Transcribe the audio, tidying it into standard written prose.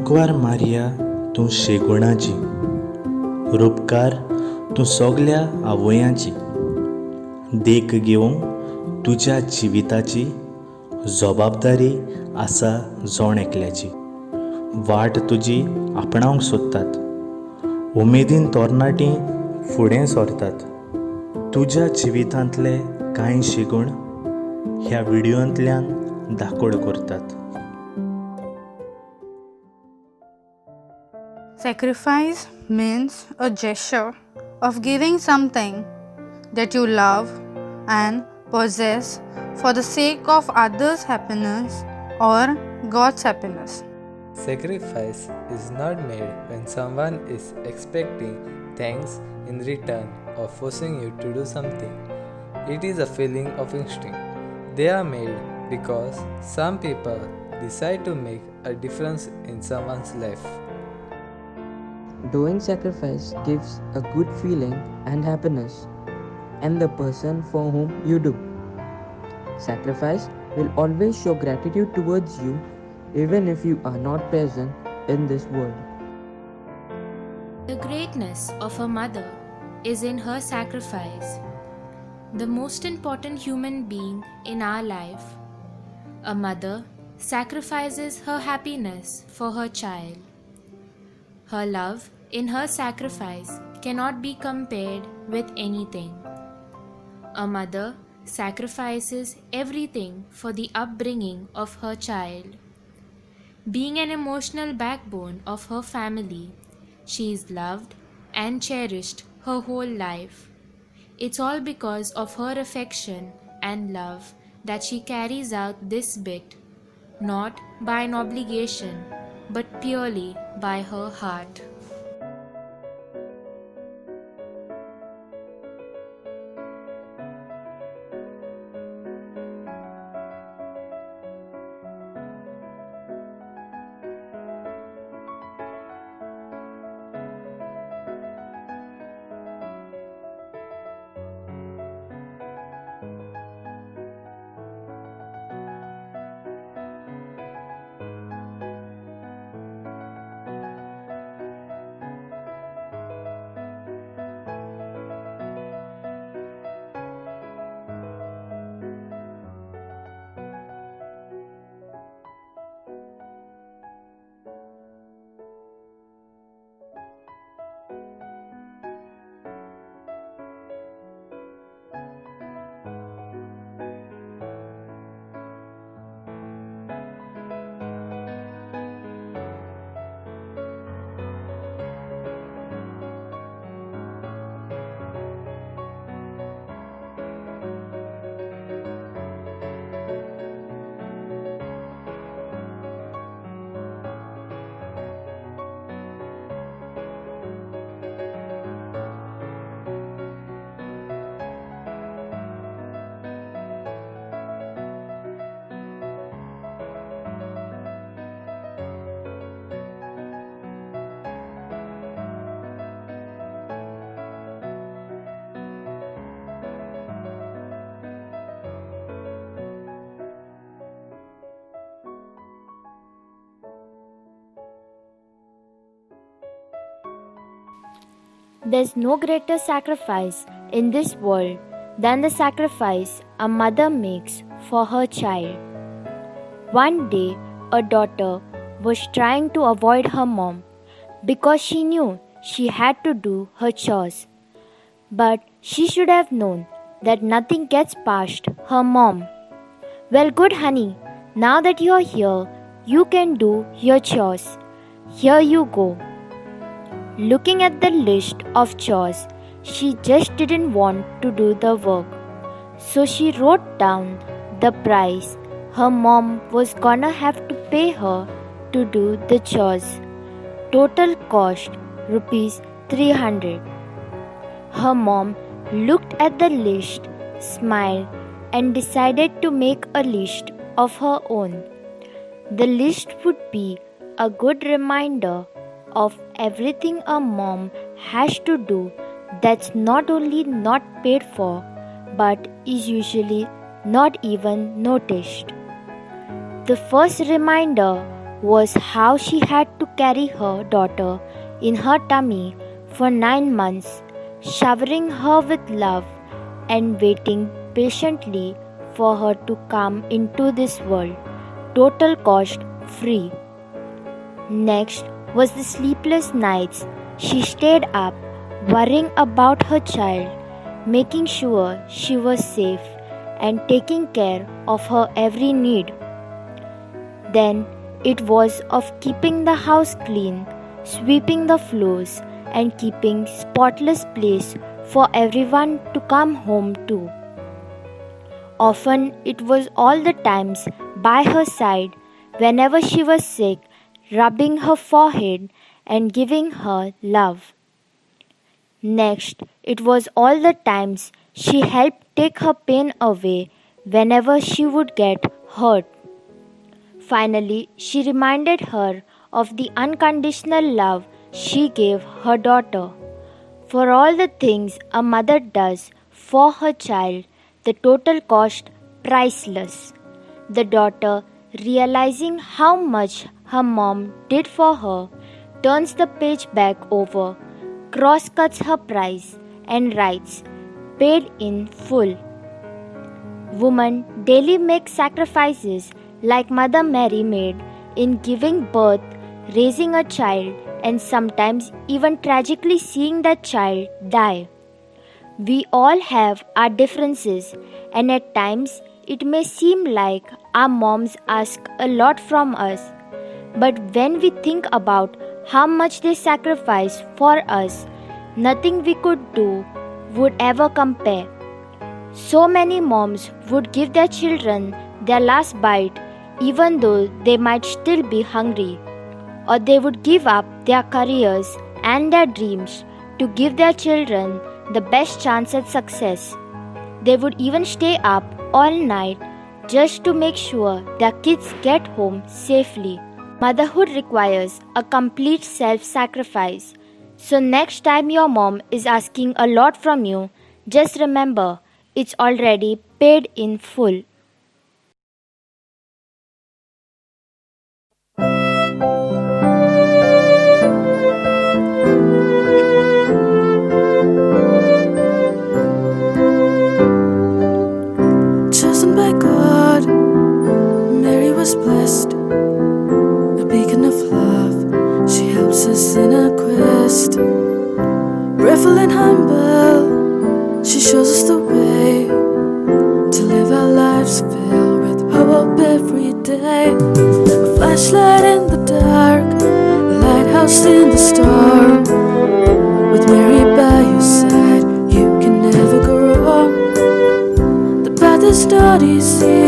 मोगवार मारिया तूं शेगुणाची, रुपकार तूं सोगल्या आवयांची, देख घेवंक तुज्या जिविताची जबाबदारी आसा जोण एकल्याची. वाट तुजी आपणावंक सोदतात, उमेदीन तोरणाटीं फुडें सरतात. तुज्या जिवितांतले कांय शिगूण ह्या व्हिडियोंतल्यान दाखोड करतात. Sacrifice means a gesture of giving something that you love and possess for the sake of others' happiness or God's happiness. Sacrifice is not made when someone is expecting thanks in return or forcing you to do something. It is a feeling of instinct. They are made because some people decide to make a difference in someone's life. Doing sacrifice gives a good feeling and happiness, and the person for whom you do. Sacrifice will always show gratitude towards you even if you are not present in this world. The greatness of a mother is in her sacrifice. The most important human being in our life. A mother sacrifices her happiness for her child. Her love in her sacrifice cannot be compared with anything. A mother sacrifices everything for the upbringing of her child. Being an emotional backbone of her family, she is loved and cherished her whole life. It's all because of her affection and love that she carries out this bit, not by an obligation, but purely by her heart. There's no greater sacrifice in this world than the sacrifice a mother makes for her child. One day, a daughter was trying to avoid her mom because she knew she had to do her chores. But she should have known that nothing gets past her mom. Well, good honey, now that you're here, you can do your chores. Here you go. Looking at the list of chores, she just didn't want to do the work. So she wrote down the price her mom was gonna have to pay her to do the chores. Total cost rupees 300. Her mom looked at the list, smiled, and decided to make a list of her own. The list would be a good reminder of everything a mom has to do that's not only not paid for but is usually not even noticed. The first reminder was how she had to carry her daughter in her tummy for 9 months, showering her with love and waiting patiently for her to come into this world, total cost free. Next was the sleepless nights she stayed up worrying about her child, making sure she was safe and taking care of her every need. Then it was of keeping the house clean, sweeping the floors, and keeping spotless place for everyone to come home to. Often it was all the times by her side whenever she was sick, rubbing her forehead and giving her love. Next, it was all the times she helped take her pain away whenever she would get hurt. Finally, she reminded her of the unconditional love she gave her daughter. For all the things a mother does for her child, the total cost priceless. The daughter, realizing how much her mom did for her, turns the page back over, cross-cuts her price, and writes, "Paid in full." Women daily make sacrifices like Mother Mary made in giving birth, raising a child, and sometimes even tragically seeing that child die. We all have our differences, and at times it may seem like our moms ask a lot from us. But when we think about how much they sacrifice for us, nothing we could do would ever compare. So many moms would give their children their last bite even though they might still be hungry, or they would give up their careers and their dreams to give their children the best chance at success. They would even stay up all night just to make sure their kids get home safely. Motherhood requires a complete self-sacrifice. So next time your mom is asking a lot from you, just remember it's already paid in full. Chosen by God, Mary was blessed, a beacon of love. She helps us in our quest. Prayerful and humble, she shows us the way to live our lives filled with hope every day. A flashlight in the dark, a lighthouse in the storm. With Mary by your side, you can never go wrong. The path is not easy,